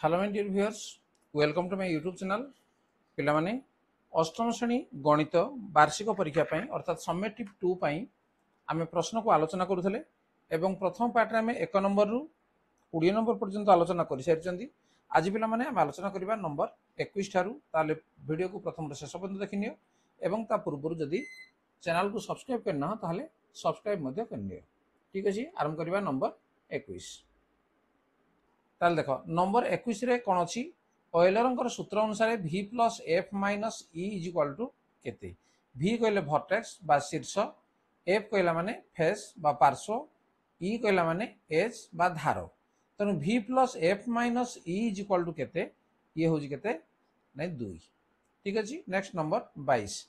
Hello my dear viewers, welcome to my YouTube channel. पिला माने अष्टम श्रेणी गणित वार्षिक परीक्षा अर्थात समेटिव 2 आम प्रश्न को आलोचना करुले एवं प्रथम पार्ट में आम 1 नंबर रु 20 नंबर पर्यंत आलोचना कर सारी। आज पिला माने आम आलोचना करबा नंबर 21 ठारू ताले वीडियो को प्रथम शेष पर्यंत देखिनियो एवं ता पूर्व जदि चैनल को सब्सक्राइब करना हो ताले सब्सक्राइब मध्य करनियो। ठीक अछि, आरंभ करबा नंबर 21। ताल देख नंबर 21 रे कौन अच्छी ऑयलर सूत्र अनुसार v plus F minus E is equal to केते। v कहले भर्टेक्स बा शीर्ष, एफ कहला माने फेस बा पार्श्व, इ कहला माने एज बा धार। तेणु v plus F minus E is equal to केते, ये हूँ केते नहीं 2। ठीक अच्छे, नेक्स्ट नंबर 22।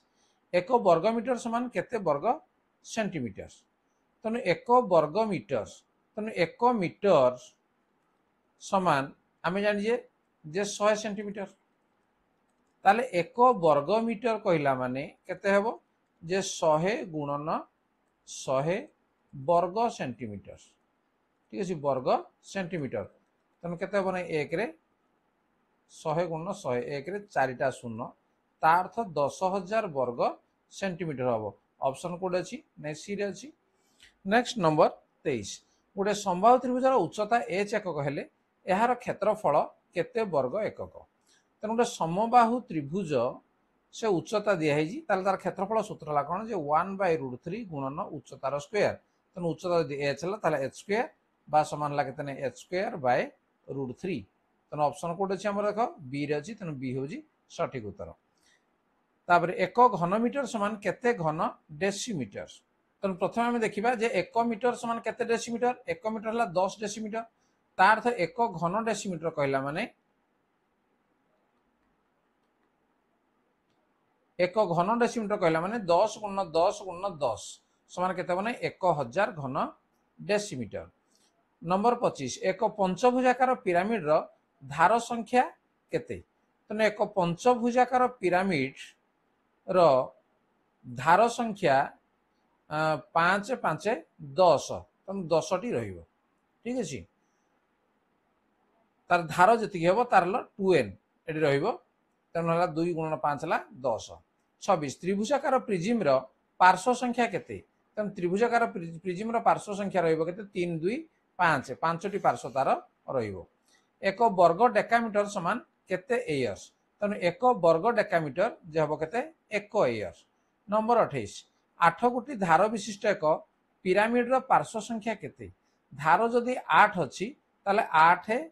एक वर्ग मीटर समान केते वर्ग सेंटीमीटर। तेणु एक वर्ग मीटर, तेणु एक मीटर समान आम जानिए जे 100 सेंटीमीटर। ताले एक वर्ग मीटर कहला माने केते हेबो जे 100 गुणन 100 वर्ग सेंटीमीटर। ठीक है, वर्ग सेंटीमीटर। तेणु केते हेबो नै 1 रे 100 गुणन 100 1 रे 4टा शून्य, ता अर्थ 10,000 वर्ग सेंटीमीटर हेबो। ऑप्शन कोड अछि नै सी रे अछि। Next number 23। गोटे संबाहु त्रिभुजर उच्चता h एकक हेले यार क्षेत्रफल केते वर्ग एकक। तेणु गोटे समबाहु त्रिभुज से उच्चता दिखाई तार क्षेत्रफल सूत्र है कौन जे 1/√3 गुणन उच्चतार स्क्वायर। तेणु उच्चता यदि h है h स्क्वायर बा समान है केते h स्क्वायर बाय √3। तेणु ऑप्शन कोड अच्छी आम देख बी रे अच्छी, तेणु बी हूँ सठिक उत्तर। तापर एक घनमीटर समान केते घन डेसीमीटर। तेणु प्रथम आम देखा जे 1 मीटर समान केते डेसीमीटर। 1 मीटर है 10 डेसीमीटर, तार अर्थ 1 घन डेसीमीटर कहला माने 1 घन डेसीमीटर कहला माने 10 गुणन 10 गुणन 10 समान केते माने 1000 घन डेसीमीटर। नंबर 25। एक पंचभुजाकार पिरामिड रो धार संख्या केते। तेणु एक पंचभुजाकार पिरामिड रो धार संख्या 5 5 10, तेणु 10 टी रहिबो। ठीक अछि, तार धार जी हम तार 2n ये रहिबो। तेणु 2 गुणन 5 है 10। 26। त्रिभुजाकार प्रिजिम रो पार्श्व संख्या केते। तेणु त्रिभुजाकार प्रिजिम रो पार्श्व संख्या रहिबो केते 3 2 5, 5टी पार्श्व तार रहिबो। एक वर्ग डेकामीटर समान केते एयर्स। तेणु एक वर्ग डेकामीटर जे हम केते 1 एयर्स। नंबर 28। 8 गोटी धार विशिष्ट एक पिरामिड रो पार्श्व संख्या केते। धार जदि 8 अच्छी ताले 8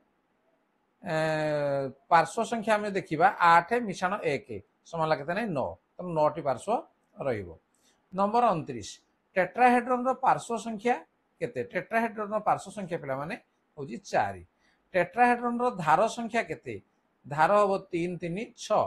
पार्श्व संख्या आम देखा 8 मिशाण 1 समान केते 9, तेणु 9टी पार्श्व रहिबो। नंबर 29। टेट्राहेड्रन रो पार्श्व संख्या केते। टेट्राहेड्रन रो पार्श्व संख्या पिला माने होजी 4। टेट्राहेड्रन रो धार संख्या केते। धार हबो 3 3 6।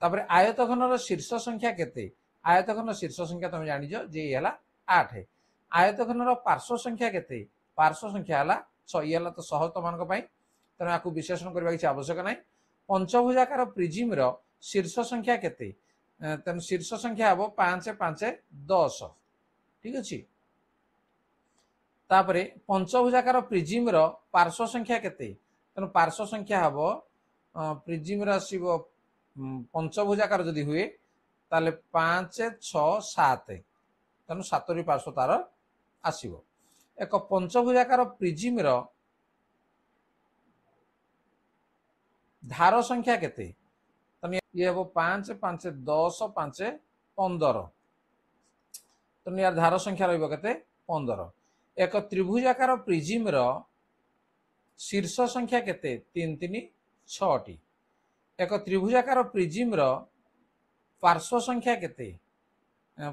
तापर आयतघन रो शीर्ष संख्या केते। आयतघन शीर्ष संख्या तुम जानिजो जे ये हला 8। आयतघन रो पार्श्व संख्या केते। पार्श्व संख्या हला 6। ये हला तो सहज तो मानक पई, तेणु आपको विश्लेषण करबा किसी आवश्यक नहीं। पंचभुजाकार प्रिजिम रो शीर्ष संख्या केते। तेणु शीर्ष संख्या हम 5 5 10। ठीक अच्छे, तापरे पंचभुजाकार प्रिजिम रो पार्श्व संख्या केते। तेणु पार्श्व संख्या हम प्रिजिम आसो पंचभुजाकार जदि हुए ताले 5 6 7, तेणु 7टी पार्श्व तार आसो। एक पंचभुजाकार प्रिजिम रो धार संख्या केते। ये हम 5 5 10 5 15, तेणु यार धार संख्या रहिबो केते 15। एक त्रिभुजाकार प्रिजिम रो शीर्ष संख्या केते 3 3 6टी। एक त्रिभुजाकार प्रिजिम रो पार्श्व संख्या केते।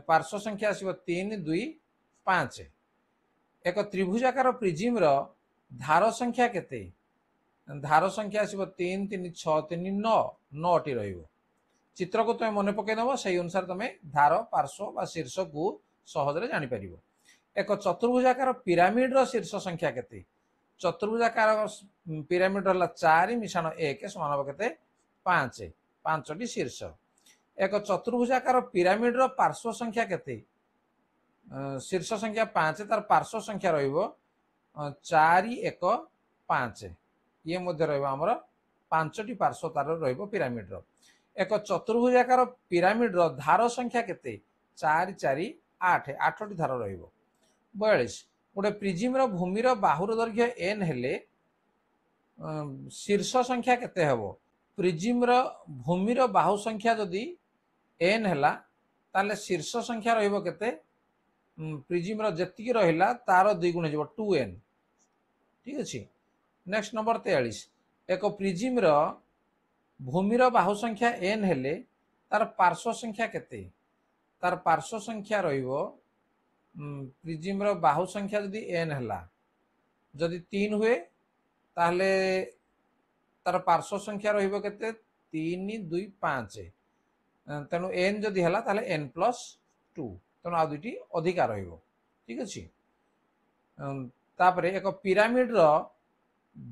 पार्श्व संख्या आसीबो 3 2 5। एक त्रिभुजाकार प्रिजिम रो धार संख्या केते। धार संख्या आसो 3 3 6 3 9, 9टी रहिबो। चित्र को तुम मन पकईदेव से अनुसार तुम धार पार्श्व बा शीर्ष को सहजरे जानी परिबो। एक चतुर्भुजाकार पिरामिड रो शीर्ष संख्या केते। चतुर्भुजाकार पिरामिड हला 4 मिशाण 1 समान हम केते 5, 5टी शीर्ष। एक चतुर्भुजाकार पिरामिड रो पार्श्व संख्या केते। शीर्ष संख्या 5, तार पार्श्व संख्या रहिबो 4 1 5। ये मध्य रहिबो हमर पांचटी पार्श्व तार रहिबो पिरामिड रो। एक चतुर्भुजाकार पिरामिड रो धार संख्या केते 4 4 8 8टी धार रहिबो। 42 गोटे प्रिज्म रो भूमि रो बाहुर दैर्घ्य n हेले शीर्ष संख्या केते हबो। प्रिज्म रो भूमि रो बाहु संख्या जदि n हैला ताले शीर्ष संख्या रहिबो केते प्रिज्म रो जति रहिला तार 2 गुण हो 2n। ठीक अछि। नेक्स्ट नंबर 43 एक प्रिज्म रो भूमि रो बाहु संख्या n हेले तार पार्श्व संख्या केते। तार पार्श्व संख्या रहिबो प्रिज्म रो बाहु संख्या जदि n हैला जदि 3 हुए ताहले तार पार्श्व संख्या रहिबो केते 3 2 5 तेणु n जदि हैला ताहले n+2 तेणु आ दुटी अधिका रहिबो। ठीक अछि। तापरे एक पिरामिड रो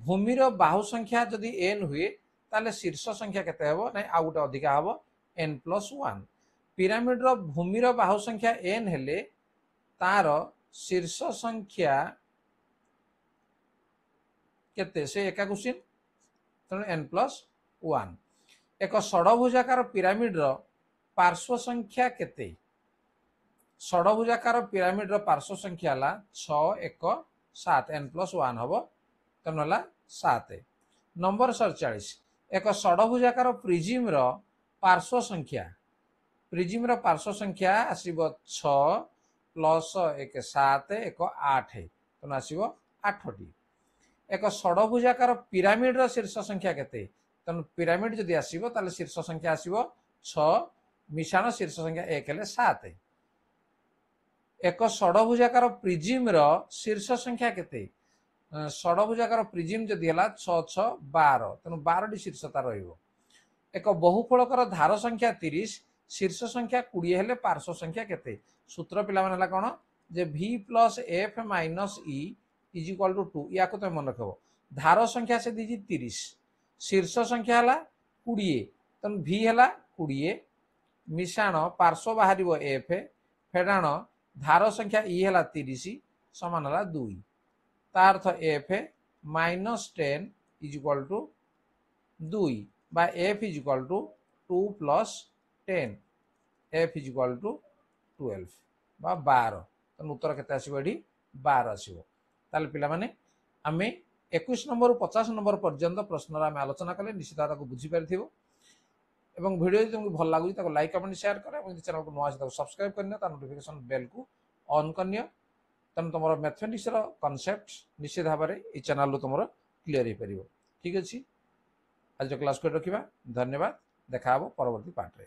भूमि रो बाहु संख्या जदि n हुए ताले शीर्ष संख्या केते हबो नै आ गुटे अधिका हबो n+1। पिरामिड रो भूमि रो बाहु संख्या n हेले तार शीर्ष संख्या केते से एका क्वेश्चन तेणु n+1। एक षडभुजाकार पिरामिड रो पार्श्व संख्या केते। षडभुजाकार पिरामिड रो पार्श्व संख्या ला 6 1 7 n+1 हबो तेणु हला 7। नंबर 47 एक षडभुजाकार प्रिज्म रो पार्श्व संख्या। प्रिज्म रो पार्श्व संख्या आसीबो 6 + 1 7 1 8 तेणु आसीबो 8टी। एक षडभुजाकार पिरामिड रो शीर्ष संख्या केते तेणु पिरामिड जदि आसीबो ताले शीर्ष संख्या आसीबो 6 मिशाण शीर्ष संख्या 1 हेले 7। एक षडभुजाकार प्रिज्म रो शीर्ष संख्या केते। षडभुजाकार प्रिज्म जदि हला 6 6 12 तेणु 12टी शीर्षता रहिबो। एक बहुफलकर धार संख्या 30 शीर्ष संख्या 20 हेले पार्श्व संख्या केते। सूत्र पिला मन हला कोन जे v + f - e = 2 या को त मन रखबो। धार संख्या से दीजी 30 शीर्ष संख्या हला 20 तन v हला 20 मिशाण पार्श्व बाहरिबो f फेडाण धार संख्या e हला 30 समान हला 2 ता अर्थ f - 10 = 2 बा f = 2 + 10 f = 12 बा 12 तन उत्तर केते आसीबो एठी 12 आसीबो। ताले पिला माने आमे 21 नंबर 50 नंबर पर्यंत प्रश्न आमे आलोचना कले निश्चित ताको बुझी पारथिबो एवं वीडियो जदि तुमको भल लागुची ताको लाइक कमेंट शेयर कर एवं चैनल को नवा ताको सब्सक्राइब करनियो ता नोटिफिकेशन बेल को ऑन करनियो तन तमरो मैथमेटिक्स रो कांसेप्ट निश्चित भाबरे ए चैनल रो तमरो क्लियर हे परिबो। ठीक अछि। आज क्लास को रखिबा। धन्यवाद। देखा हबो परवर्ती पार्ट रे।